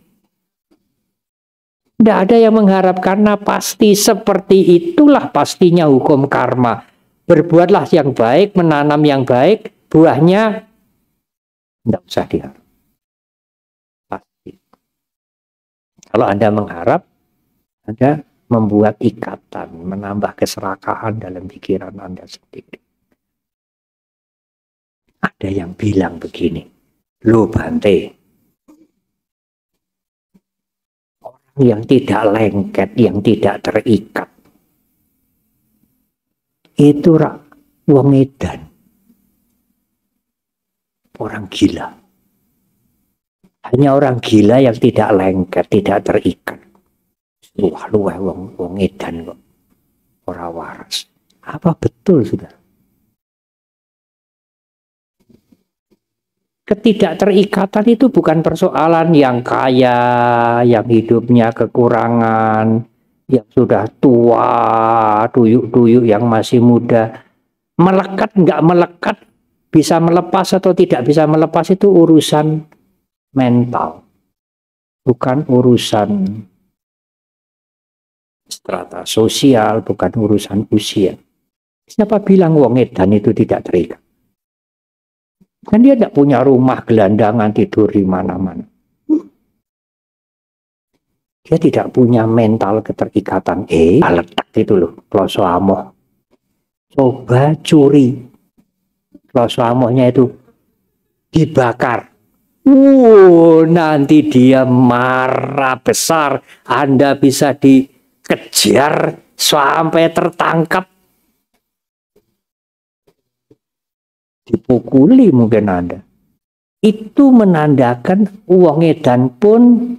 Tidak ada yang mengharap karena pasti seperti itulah pastinya hukum karma. Berbuatlah yang baik, menanam yang baik, buahnya tidak usah diharap. Pasti. Kalau Anda mengharap, Anda membuat ikatan, menambah keserakahan dalam pikiran Anda sendiri. Ada yang bilang begini, loh Bante, orang yang tidak lengket, yang tidak terikat, itu wong edan, orang gila. Hanya orang gila yang tidak lengket, tidak terikat. Luah wong edan kok, ora waras. Apa betul sudah? Ketidakterikatan itu bukan persoalan yang kaya, yang hidupnya kekurangan, yang sudah tua, tuyuk-tuyuk yang masih muda. Melekat nggak melekat, bisa melepas atau tidak bisa melepas itu urusan mental, bukan urusan strata sosial, bukan urusan usia. Siapa bilang wong edan itu tidak terikat? Kan dia tidak punya rumah gelandangan tidur di mana-mana. Dia tidak punya mental keterikatan. Letak itu loh, kloso amoh. Coba curi. Kloso amohnya itu dibakar. Nanti dia marah besar. Anda bisa dikejar sampai tertangkap. Dipukuli mungkin Anda. Itu menandakan wong edan pun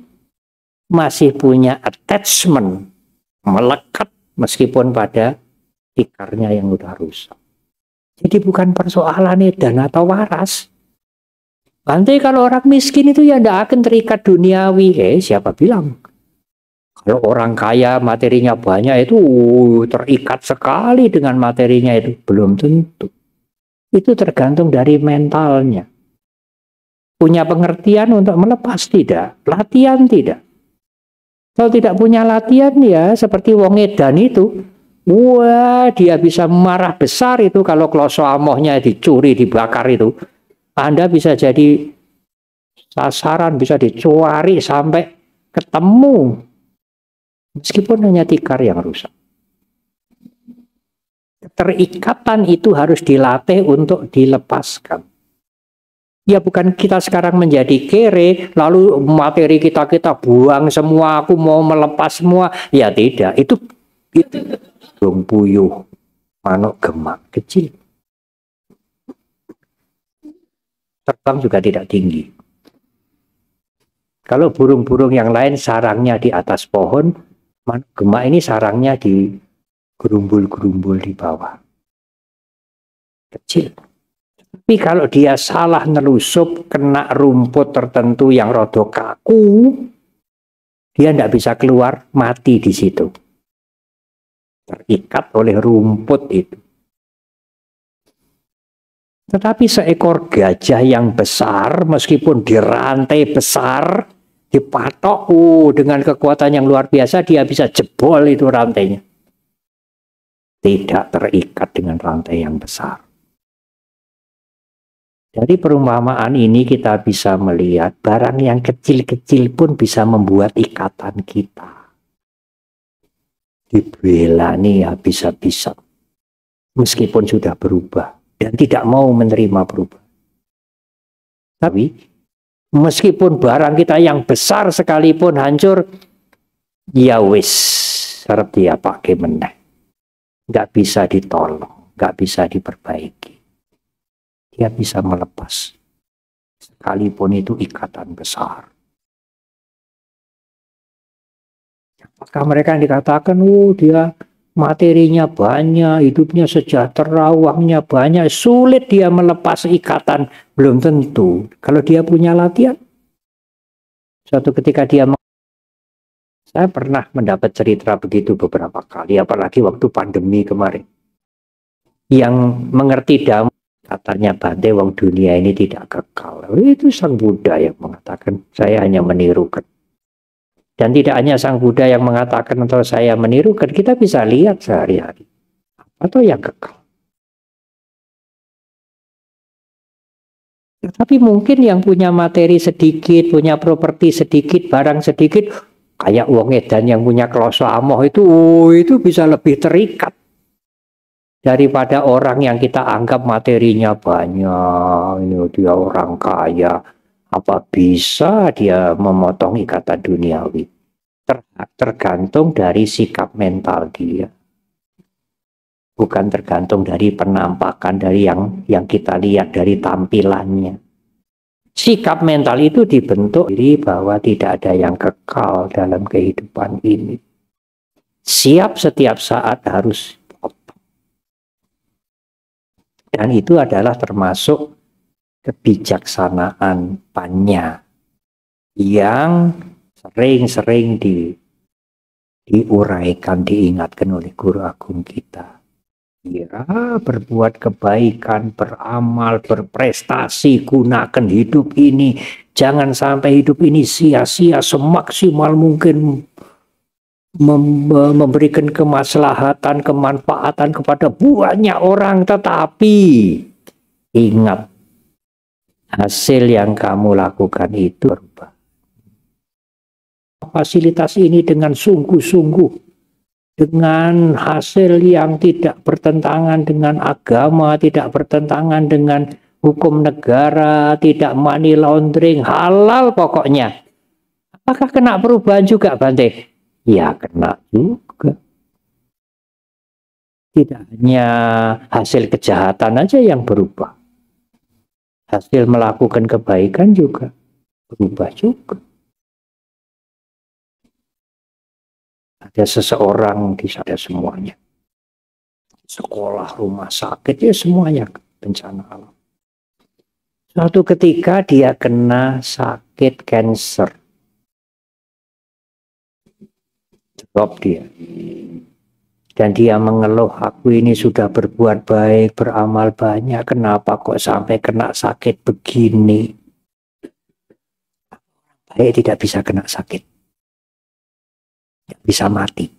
masih punya attachment, melekat meskipun pada ikarnya yang udah rusak. Jadi bukan persoalan edan atau waras. Bante kalau orang miskin itu ya tidak akan terikat duniawi. Siapa bilang? Kalau orang kaya materinya banyak itu terikat sekali dengan materinya itu. Belum tentu. Itu tergantung dari mentalnya. Punya pengertian untuk melepas tidak? Latihan tidak? Kalau tidak punya latihan ya seperti wong edan itu. Wah, dia bisa marah besar itu kalau kloso amohnya dicuri, dibakar itu. Anda bisa jadi sasaran, bisa dicuari sampai ketemu. Meskipun hanya tikar yang rusak. Keterikatan itu harus dilatih untuk dilepaskan. Ya bukan kita sekarang menjadi kere, lalu materi kita buang semua, aku mau melepas semua. Ya tidak, itu burung puyuh, manuk gemak kecil. Terbang juga tidak tinggi. Kalau burung-burung yang lain sarangnya di atas pohon, manuk gemak ini sarangnya di gerumbul-gerumbul di bawah. Kecil. Tapi kalau dia salah nelusup, kena rumput tertentu yang rada kaku, dia tidak bisa keluar, mati di situ. Terikat oleh rumput itu. Tetapi seekor gajah yang besar, meskipun dirantai besar, dipatok dengan kekuatan yang luar biasa, dia bisa jebol itu rantainya. Tidak terikat dengan rantai yang besar. Dari perumpamaan ini kita bisa melihat barang yang kecil-kecil pun bisa membuat ikatan kita. Dibela nih habis-habisan. Meskipun sudah berubah dan tidak mau menerima perubahan. Tapi meskipun barang kita yang besar sekalipun hancur, ya wis, harap dia pakai meneh. Nggak bisa ditolong, nggak bisa diperbaiki. Dia bisa melepas. Sekalipun itu ikatan besar. Apakah mereka yang dikatakan, dia materinya banyak, hidupnya sejahtera, uangnya banyak, sulit dia melepas ikatan? Belum tentu. Kalau dia punya latihan. Suatu ketika saya pernah mendapat cerita begitu beberapa kali, apalagi waktu pandemi kemarin. Yang mengerti damai, katanya Bante, wong dunia ini tidak kekal. Itu Sang Buddha yang mengatakan, saya hanya menirukan. Dan tidak hanya Sang Buddha yang mengatakan atau saya menirukan, kita bisa lihat sehari-hari. Atau yang kekal. Tapi mungkin yang punya materi sedikit, punya properti sedikit, barang sedikit, kayak wong edan yang punya kloso amoh itu bisa lebih terikat daripada orang yang kita anggap materinya banyak. Ini dia orang kaya, apa bisa dia memotong ikatan duniawi? Tergantung dari sikap mental dia, bukan tergantung dari penampakan, dari yang kita lihat dari tampilannya. Sikap mental itu dibentuk diri bahwa tidak ada yang kekal dalam kehidupan ini. Siap setiap saat harus potong. Dan itu adalah termasuk kebijaksanaan Panya yang sering-sering diuraikan, diingatkan oleh guru agung kita. Ya, berbuat kebaikan, beramal, berprestasi, gunakan hidup ini. Jangan sampai hidup ini sia-sia, semaksimal mungkin memberikan kemaslahatan, kemanfaatan kepada banyak orang. Tetapi ingat, hasil yang kamu lakukan itu berubah. Fasilitas ini dengan sungguh-sungguh, dengan hasil yang tidak bertentangan dengan agama, tidak bertentangan dengan hukum negara, tidak money laundering, halal pokoknya. Apakah kena perubahan juga, Bante? Ya, kena juga. Tidak hanya hasil kejahatan aja yang berubah. Hasil melakukan kebaikan juga berubah juga. Ada seseorang di sana, semuanya. Sekolah, rumah sakit, ya semuanya bencana alam. Suatu ketika dia kena sakit kanker. Stop dia. Dan dia mengeluh, aku ini sudah berbuat baik, beramal banyak, kenapa kok sampai kena sakit begini? Baik tidak bisa kena sakit, bisa mati.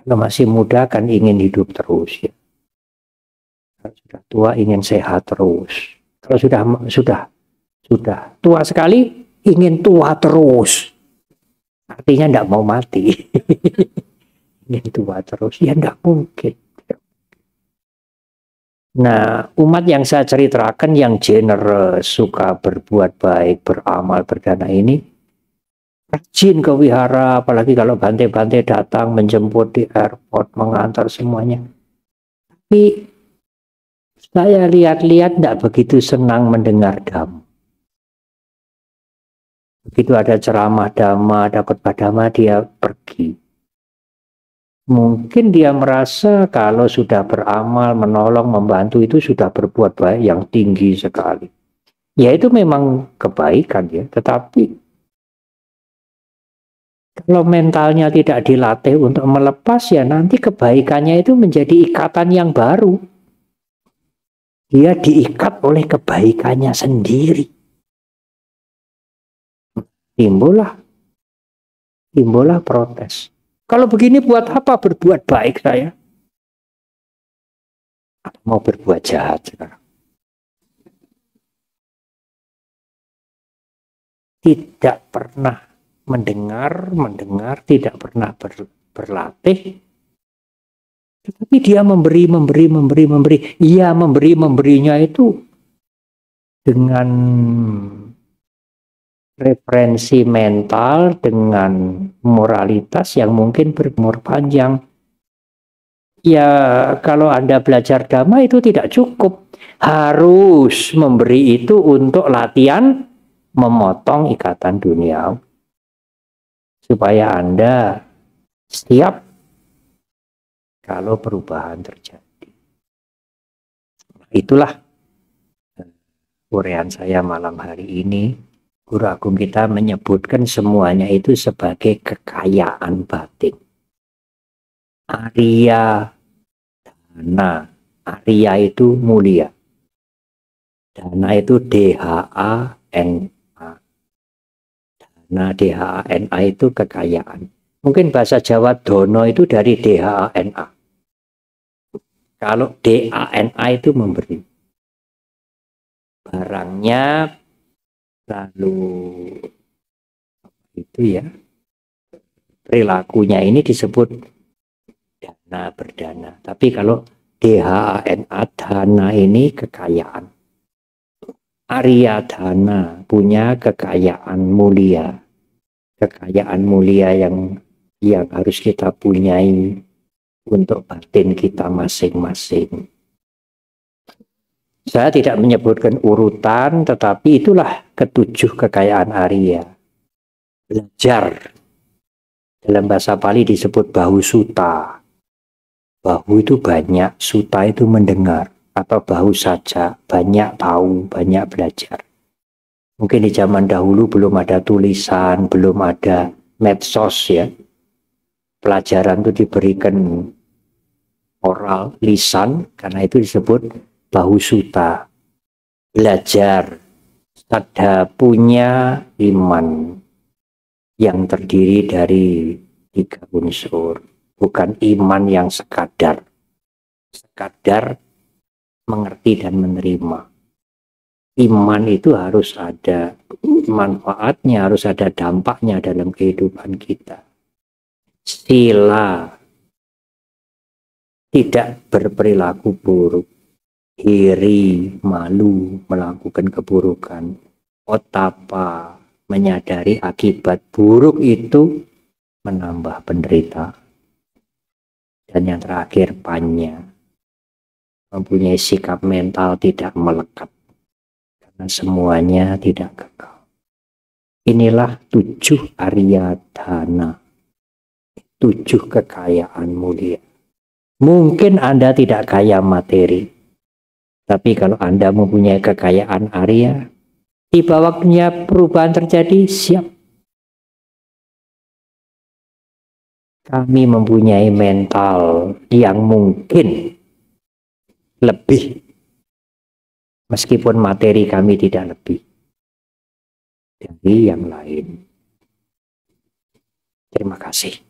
Kalau masih muda kan ingin hidup terus ya. Kalau sudah tua ingin sehat terus. Kalau sudah tua sekali ingin tua terus. Artinya tidak mau mati. Ingin tua terus ya tidak mungkin. Nah, umat yang saya ceritakan yang generous, suka berbuat baik, beramal, berdana ini rajin ke wihara, apalagi kalau bantai-bantai datang menjemput di airport, mengantar semuanya. Tapi saya lihat-lihat tidak begitu senang mendengar dhamma. Begitu ada ceramah dhamma, ada khotbah dhamma, dia pergi. Mungkin dia merasa kalau sudah beramal, menolong, membantu itu sudah berbuat baik yang tinggi sekali. Ya itu memang kebaikan ya, tetapi kalau mentalnya tidak dilatih untuk melepas ya nanti kebaikannya itu menjadi ikatan yang baru. Dia diikat oleh kebaikannya sendiri. Timbullah protes. Kalau begini buat apa berbuat baik saya? Mau berbuat jahat sekarang. Tidak pernah mendengar, tidak pernah berlatih. Tetapi dia memberi. Iya, memberinya itu dengan referensi mental, dengan moralitas yang mungkin berumur panjang. Ya, kalau Anda belajar dhamma itu tidak cukup. Harus memberi itu untuk latihan memotong ikatan dunia. Supaya Anda siap kalau perubahan terjadi. Itulah uraian saya malam hari ini. Guru Agung kita menyebutkan semuanya itu sebagai kekayaan batin. Arya dana. Arya itu mulia. Dana itu DHANA. Dana DHANA itu kekayaan. Mungkin bahasa Jawa dono itu dari DHANA. Kalau DANA itu memberi. Barangnya lalu itu ya. Perilakunya ini disebut dana berdana. Tapi kalau DHANA dana ini kekayaan. Arya dana punya kekayaan mulia. Kekayaan mulia yang harus kita punyai untuk batin kita masing-masing. Saya tidak menyebutkan urutan, tetapi itulah ketujuh kekayaan Arya. Belajar. Dalam bahasa Pali disebut bahu suta. Bahu itu banyak, suta itu mendengar. Atau bahu saja, banyak tahu, banyak belajar. Mungkin di zaman dahulu belum ada tulisan, belum ada medsos ya. Pelajaran itu diberikan oral, lisan, karena itu disebut bahu suta. Belajar, ada punya iman yang terdiri dari 3 unsur. Bukan iman yang sekadar mengerti dan menerima. Iman itu harus ada manfaatnya, harus ada dampaknya dalam kehidupan kita. Sila, tidak berperilaku buruk. Iri, malu, melakukan keburukan. Otapa, menyadari akibat buruk itu menambah penderitaan. Dan yang terakhir, panya, mempunyai sikap mental tidak melekat. Karena semuanya tidak kekal. Inilah 7 Arya dana. 7 kekayaan mulia. Mungkin Anda tidak kaya materi. Tapi kalau Anda mempunyai kekayaan Arya, tiba waktunya perubahan terjadi, siap. Kami mempunyai mental yang mungkin lebih, meskipun materi kami tidak lebih dari yang lain. Terima kasih.